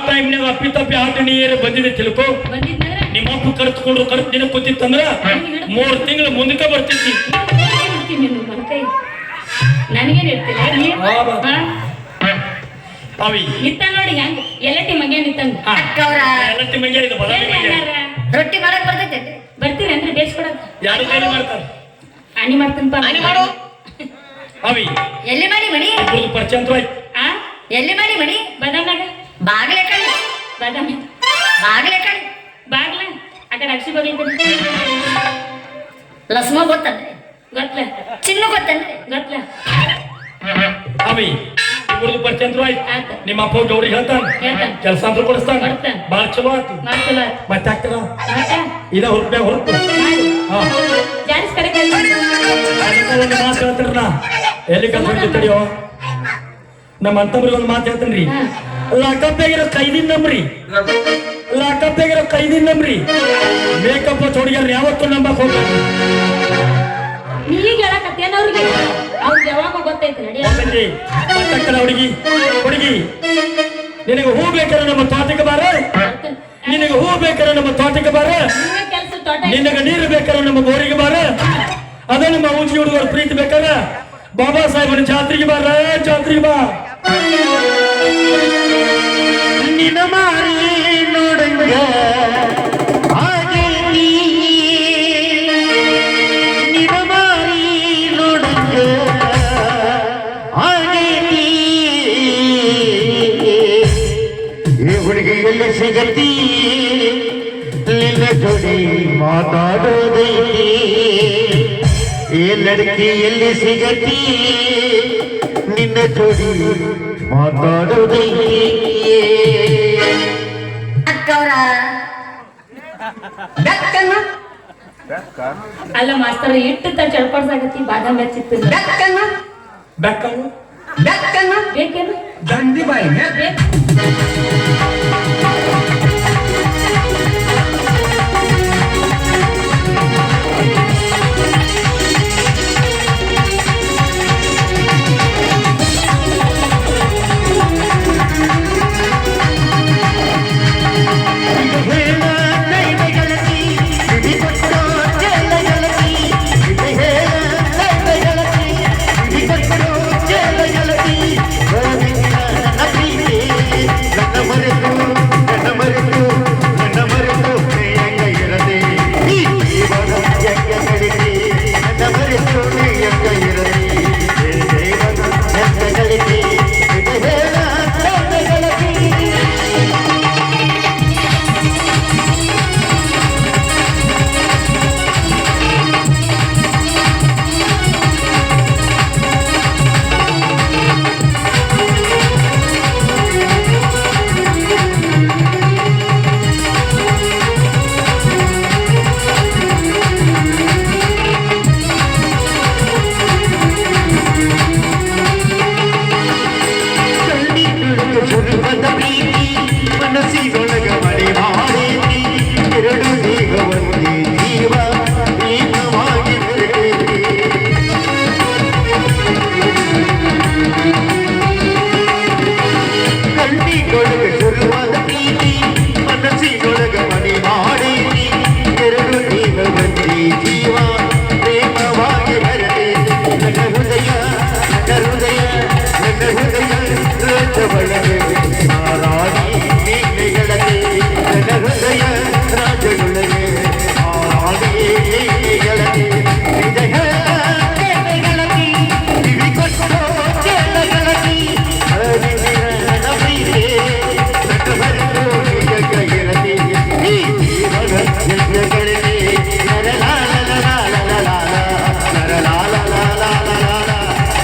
ಟೈಮ್ನಾಗ ಅಪ್ಪಿ ತಪ್ಪಿ ಆಟ ನೀರು ಬಂದಿದೆ ತಿಳ್ಕೊ. ನಿಮ್ಮ ಅಪ್ಪ ಕರೆದುಕೊಂಡು ದಿನ ಕೂತಿತ್ತಂದ್ರ 3 ತಿಂಗಳು ಮುಂದಕ್ಕೆ ಬರ್ತಿದ್ದಿ. ನನಗೇನ್ ಇರ್ತಿಲ್ಲ ಅವಿ ನಿತ್ತ ನೋಡಿ ಹೆಂಗ ಎಲ್ಲಟಿ ಮಗ ನಿತ್ತಂಗ ಎಲ್ಲಟಿ ಮಗ ಇದು ಬದಲಿ ಮಗ ರೊಟ್ಟಿ ಮಾಡಕ್ ಬರ್ತೈತೆ ಬರ್ತೀರಿ ಅಂದ್ರೆ ಬೇಸ್ ಕೊಡಕ್ ಯಾರು ಕೈಲಿ ಮಾಡ್ತಾರೆ ಅಣಿ ಮಾಡ್ತಂಪ ಅಣಿ ಮಾಡು ಅವಿ ಎಲ್ಲಿ ಮಾಡಿ ಮಣಿ ಇಬ್ಬರದು ಪರಿಚಯ ಅಂತ ಆಯ್ತು. ಎಲ್ಲಿ ಮಾಡಿ ಮಣಿ ಬದಾಮ್ನಾಗ ಬಾಗ್ಲೆ ಕಳಿ ಬಾದಾಮಿ ಬಾಗ್ಲೆ ಕಳಿ ಬಾಗ್ಲ ಆ ಕಡೆ ಅಕ್ಷಿ ಬಾಗ್ಲ ಲಸ್ಮ ಗೊತ್ತಂದ್ರೆ ಗೊತ್ತಲ ಚಿನ್ನು ಗೊತ್ತಂದ್ರೆ ಗೊತ್ತಲ ಅವಿ ಇಬ್ಬರದು ಪರಿಚಯ ಅಂತ ಆಯ್ತು. ನಿಮ್ಮ ಅಪ್ಪ ಗೌರಿಗೆ ಹೇಳ್ತಾನೆ ಕೆಲಸ ಅಂತ ಕೊಡಿಸ್ತಾನೆ ಬಾಳ ಚಲೋ ಆಯ್ತು ಮತ್ತೆ ಆಗ್ತಾರ ಇದ ಹೊರತು ಜಾರಿಸ್ ಕಡೆ ಒಂದು ಮಾತು ಹೇಳ್ತಾರ ಎಲ್ಲಿ ಕಲ್ಸ ತಡಿಯೋ ನಮ್ಮ ಅಂತವ್ರಿಗೆ ಒಂದು ಮಾತು ಹೇಳ್ತೇನ್ರಿ. ಲಾಕಪ್ಪಿಗಿರೋ ಕೈದಿನ ನಂಬ್ರಿ ಲಾಕಪ್ಪಿಗಿರೋ ಕೈದಿನ ನಂಬ್ರಿ ಮೇಕಪ್ ಹುಡುಗಿಯರ್ ಯಾವತ್ತೂ ನಂಬಕ್ ಹೋಗ್ಬೇಕು. ನೀಗ ಹೇಳಕತ್ತೇನ ಅವ್ರಿಗೆ ಅವ್ರಿಗೆ ಯಾವಾಗ ಗೊತ್ತೈತಿ ನಡಿ ಮತ್ತಕ್ಕನ ಹುಡುಗಿ ಹುಡುಗಿ ನಿನಗೆ ಹೂ ಬೇಕಾರೆ ನಮ್ಮ ತೋಟಕ್ಕೆ ಬಾರ ನಿನಗೆ ಹೂ ಬೇಕಾರೆ ನಮ್ಮ ತೋಟಕ್ಕೆ ಬಾರ ನಿನಗೆ ನೀರು ಬೇಕಾರೆ ನಮ್ಮ ಬೋರಿಗೆ ಬಾರ ಅದ ನಮ್ಮ ಊಜಿ ಹುಡುಗರು ಪ್ರೀತಿ ಬೇಕಾರ ಬಾಬಾ ಸಾಹೇಬನ ಜಾತ್ರೆಗೆ ಬಾರ ಜಾತ್ರೆಗೆ ಬಾ. ನಿನ್ನ ಮಾರಿ ನೋಡಂಗ ನಿನ್ನ ಮಾರಿ ನೋಡಂಗ ಈ ಹುಡುಗಿ ಎಲ್ಲಿ ಸಿಗತಿ ನಿನ್ನ ಜೋಡಿ ಮಾತಾಡೋದೈತಿ ಈ ಲಡ್ಕಿ ಎಲ್ಲಿ ಸಿಗತಿ ನಿನ್ನ ಜೋಡಿ ಮಾತಾಡೋದೈತಿ ಅಲ್ಲ ಮಾಸ್ತರ್ ಇಟ್ಟು ಚಡ್ಪಾಡ್ಸಾಗತ್ತಿ ಬಾದಾಮ್ ಬೆಚ್ಚಿತ್ತು ಬೇಕೇನು ದಂಡಿ ಬಾಯಿ ನನ್ನ ಮರೆತು